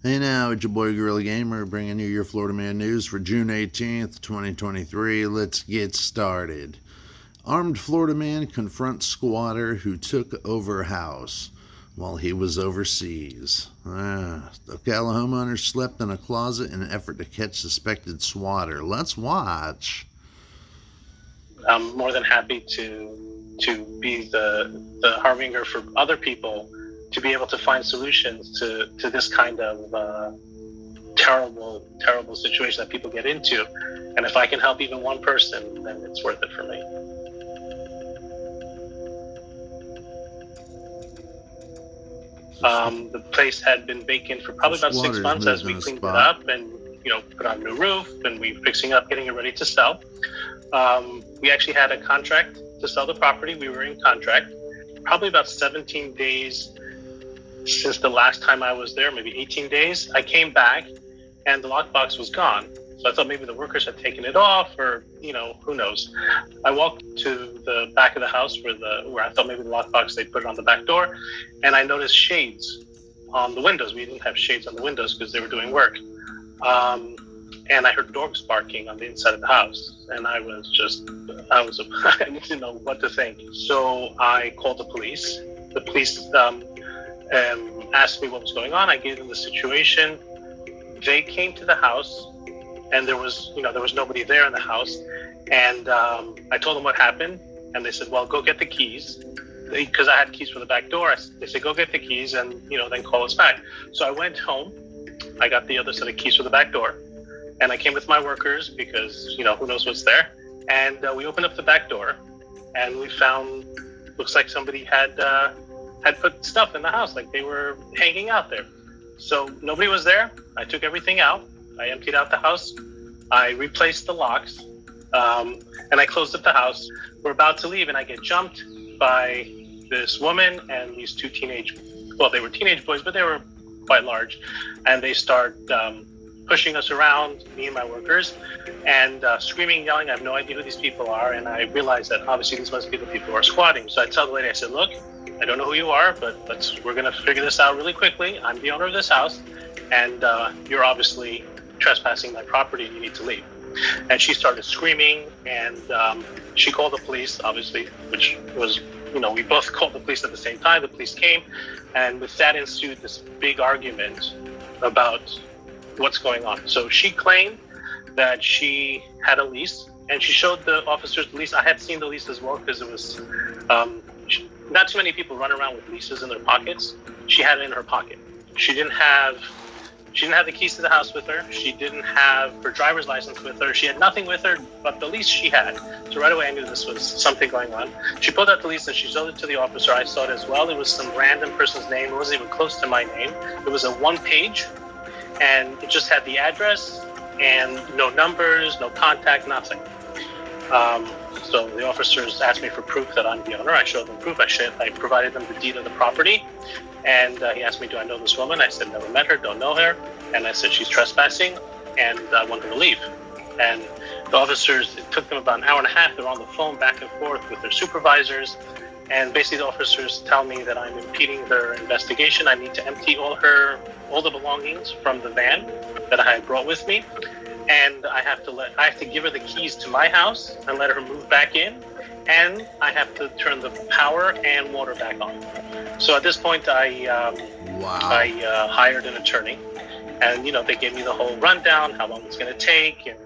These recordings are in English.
Hey now, it's your boy Gorilla Gamer bringing you your Florida Man news for June 18th, 2023. Let's get started. Armed Florida man confronts squatter who took over house while he was overseas. Oklahoma owner slept in a closet in an effort to catch suspected squatter. Let's watch. I'm more than happy to be the harbinger for other people to be able to find solutions to this kind of terrible situation that people get into. And if I can help even one person, then it's worth it for me. The place had been vacant for probably about 6 months as we cleaned it up and put on a new roof, and we were fixing up, getting it ready to sell. We actually had a contract to sell the property. We were in contract. Probably about 17 days since the last time I was there, maybe 18 days. I came back and the lockbox was gone. So I thought maybe the workers had taken it off, or who knows. I walked to the back of the house where I thought maybe the lockbox, they put it on the back door, and I noticed shades on the windows. We didn't have shades on the windows because they were doing work. And I heard dogs barking on the inside of the house, and I didn't know what to think. So I called the police. The police asked me what was going on. I gave them the situation. They came to the house, and there was nobody there in the house. And I told them what happened, and they said, "Well, go get the keys," because I had keys for the back door. They said, "Go get the keys, and then call us back." So I went home. I got the other set of keys for the back door, and I came with my workers because who knows what's there. And we opened up the back door, and we found, looks like somebody had put stuff in the house, like they were hanging out there. So nobody was there. I took everything out. I emptied out the house. I replaced the locks, and I closed up the house. We're about to leave, and I get jumped by this woman and these two they were teenage boys, but they were quite large, and they start pushing us around, me and my workers, and screaming, yelling. I have no idea who these people are, and I realized that obviously these must be the people who are squatting. So I tell the lady, I said, "Look, I don't know who you are, but we're going to figure this out really quickly. I'm the owner of this house, and you're obviously trespassing my property, and you need to leave." And she started screaming, and she called the police, obviously, which was, we both called the police at the same time. The police came, and with that ensued this big argument about what's going on. So she claimed that she had a lease, and she showed the officers the lease. I had seen the lease as well, because it was not too many people run around with leases in their pockets. She had it in her pocket. She didn't have the keys to the house with her. She didn't have her driver's license with her. She had nothing with her but the lease she had. So right away I knew this was something going on. She pulled out the lease and she showed it to the officer. I saw it as well. It was some random person's name. It wasn't even close to my name. It was a one page, and it just had the address and no numbers, no contact, nothing. So the officers asked me for proof that I'm the owner. I showed them proof. I provided them the deed of the property. And he asked me, "Do I know this woman?" I said, "Never met her, don't know her." And I said, "She's trespassing, and I want her to leave." And the officers, it took them about an hour and a half. They're on the phone back and forth with their supervisors. And basically the officers tell me that I'm impeding their investigation. I need to empty all the belongings from the van that I had brought with me. And I have to give her the keys to my house and let her move back in, and I have to turn the power and water back on. So at this point, I hired an attorney, and they gave me the whole rundown, how long it's going to take, and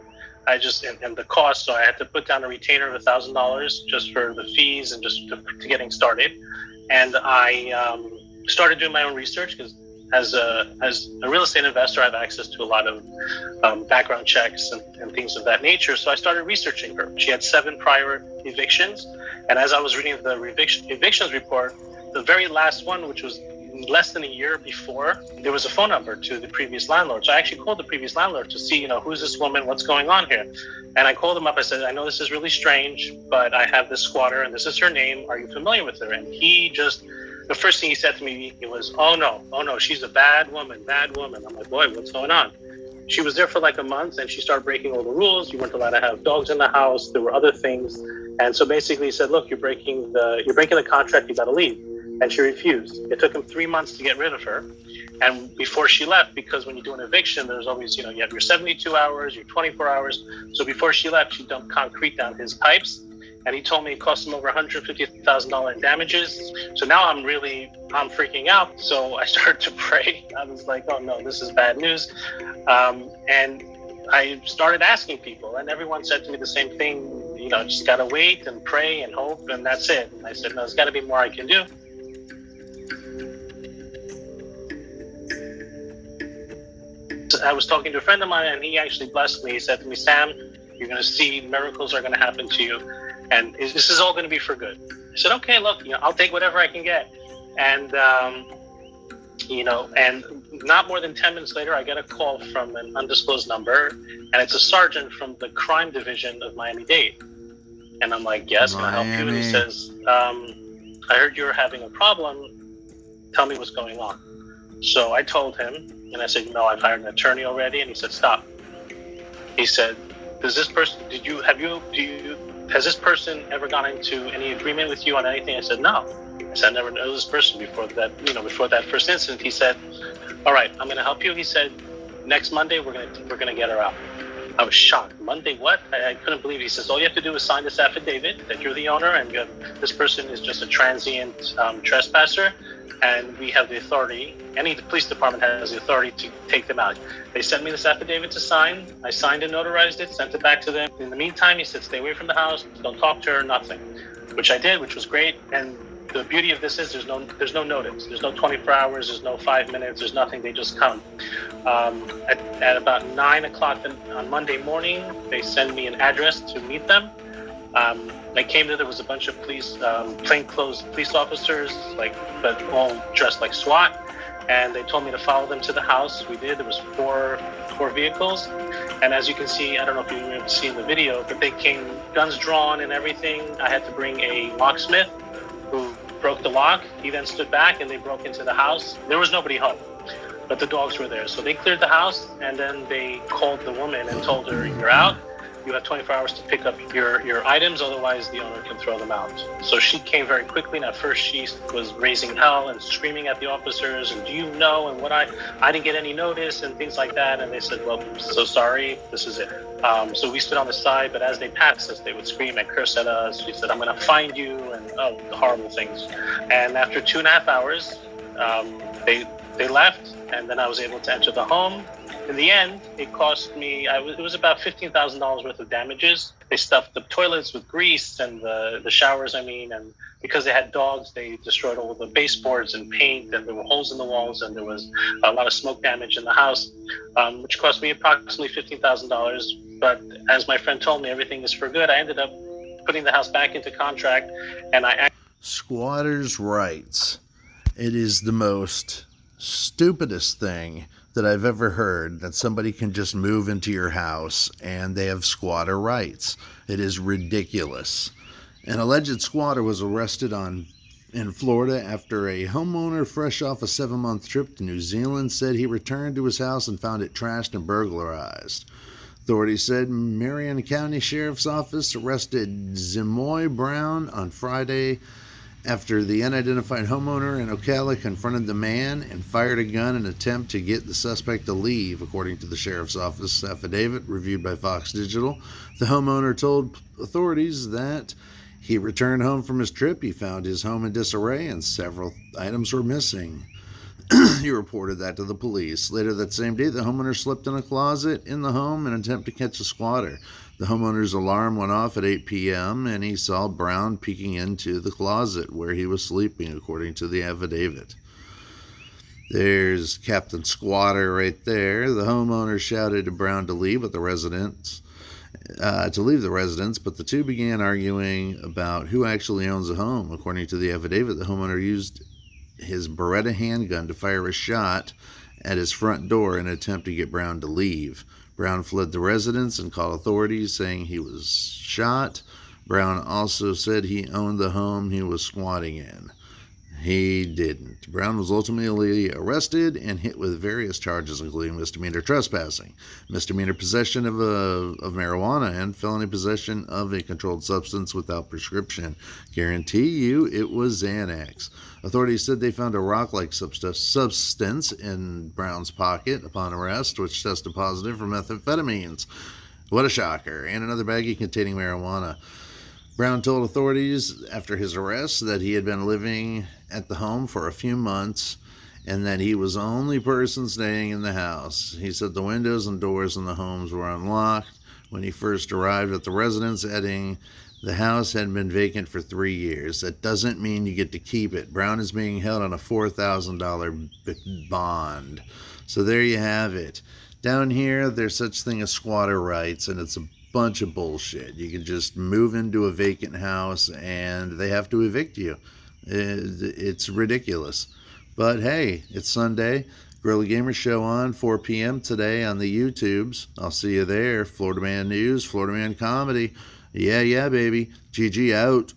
and the cost. So I had to put down a retainer of $1,000 just for the fees and just to getting started. And I started doing my own research, because as a real estate investor, I have access to a lot of background checks and things of that nature. So I started researching her. She had 7 prior evictions. And as I was reading the evictions report, the very last one, which was less than a year before, there was a phone number to the previous landlord. So I actually called the previous landlord to see, who's this woman, what's going on here. And I called him up. I said, "I know this is really strange, but I have this squatter, and this is her name. Are you familiar with her?" And the first thing he said to me, was, oh no, she's a bad woman. I'm like, "Boy, what's going on?" She was there for like a month, and she started breaking all the rules. You weren't allowed to have dogs in the house. There were other things. And so basically he said, "Look, you're breaking the contract. You got to leave." And she refused. It took him 3 months to get rid of her. And before she left, because when you do an eviction, there's always, you have your 72 hours, your 24 hours. So before she left, she dumped concrete down his pipes. And he told me it cost him over $150,000 in damages. So now I'm freaking out. So I started to pray. I was like, oh no, this is bad news. And I started asking people, and everyone said to me the same thing, just got to wait and pray and hope, and that's it. And I said, no, there's got to be more I can do. I was talking to a friend of mine, and he actually blessed me. He said to me, Sam, you're going to see miracles are going to happen to you, and this is all going to be for good. I said, okay, look, I'll take whatever I can get. And, and not more than 10 minutes later, I get a call from an undisclosed number, and it's a sergeant from the crime division of Miami-Dade. And I'm like, yes, can I help you? And he says, I heard you're having a problem. Tell me what's going on. So I told him, and I said, I've hired an attorney already. And he said, stop. He said, has this person ever gone into any agreement with you on anything? I said, no. I said, I never knew this person before that first incident. He said, all right, I'm going to help you. He said, next Monday, we're going to get her out. I was shocked. Monday, what? I couldn't believe it. He says, all you have to do is sign this affidavit that you're the owner and this person is just a transient trespasser, and we have the authority, any police department has the authority to take them out. They sent me this affidavit to sign. I signed and notarized it, sent it back to them. In the meantime, he said, stay away from the house, don't talk to her, nothing, which I did, which was great. And the beauty of this is there's no notice. There's no 24 hours. There's no 5 minutes. There's nothing. They just come. At about 9 o'clock on Monday morning, they send me an address to meet them. I came there was a bunch of plainclothes police officers, but all dressed like SWAT. And they told me to follow them to the house. We did. There was four vehicles. And as you can see, I don't know if you were able to see in the video, but they came guns drawn and everything. I had to bring a locksmith who broke the lock. He then stood back and they broke into the house. There was nobody home, but the dogs were there. So they cleared the house, and then they called the woman and told her, you're out. You have 24 hours to pick up your items, otherwise the owner can throw them out. So she came very quickly, and at first she was raising hell and screaming at the officers, and do you know, and what I didn't get any notice, and things like that. And they said, well, so sorry, this is it. So we stood on the side, but as they passed us, they would scream and curse at us. She said, I'm going to find you, and horrible things. And after 2.5 hours, they left, and then I was able to enter the home. In the end, it cost me, it was about $15,000 worth of damages. They stuffed the toilets with grease and the showers, and because they had dogs, they destroyed all the baseboards and paint, and there were holes in the walls, and there was a lot of smoke damage in the house, which cost me approximately $15,000. But as my friend told me, everything is for good. I ended up putting the house back into contract, and Squatters' rights. It is the most stupidest thing that I've ever heard, that somebody can just move into your house and they have squatter rights. It is ridiculous. An alleged squatter was arrested in Florida after a homeowner fresh off a 7-month trip to New Zealand said he returned to his house and found it trashed and burglarized. Authorities said Marion County Sheriff's Office arrested Zimoy Brown on Friday after the unidentified homeowner in Ocala confronted the man and fired a gun in an attempt to get the suspect to leave, according to the sheriff's office affidavit reviewed by Fox Digital. The homeowner told authorities that he returned home from his trip. He found his home in disarray and several items were missing. He reported that to the police. Later that same day, the homeowner slept in a closet in the home in an attempt to catch a squatter. The homeowner's alarm went off at 8 p.m. and he saw Brown peeking into the closet where he was sleeping, according to the affidavit. There's Captain Squatter right there. The homeowner shouted to Brown to leave the residence, but the two began arguing about who actually owns the home. According to the affidavit, the homeowner used his Beretta handgun to fire a shot at his front door in an attempt to get Brown to leave. Brown fled the residence and called authorities, saying he was shot. Brown also said he owned the home he was squatting in. He didn't. Brown was ultimately arrested and hit with various charges, including misdemeanor trespassing, misdemeanor possession of marijuana, and felony possession of a controlled substance without prescription. Guarantee you it was Xanax. Authorities said they found a rock-like substance in Brown's pocket upon arrest, which tested positive for methamphetamines. What a shocker. And another baggie containing marijuana. Brown told authorities after his arrest that he had been living at the home for a few months and that he was the only person staying in the house. He said the windows and doors in the homes were unlocked when he first arrived at the residence, adding the house had been vacant for 3 years. That doesn't mean you get to keep it. Brown is being held on a $4,000 bond. So there you have it. Down here, there's such thing as squatter rights, and it's a bunch of bullshit. You can just move into a vacant house and they have to evict you. It's ridiculous. But hey, it's Sunday. Guerrilla Gamer Show on 4 p.m. today on the YouTubes. I'll see you there. Florida Man News, Florida Man Comedy. Yeah, baby. GG out.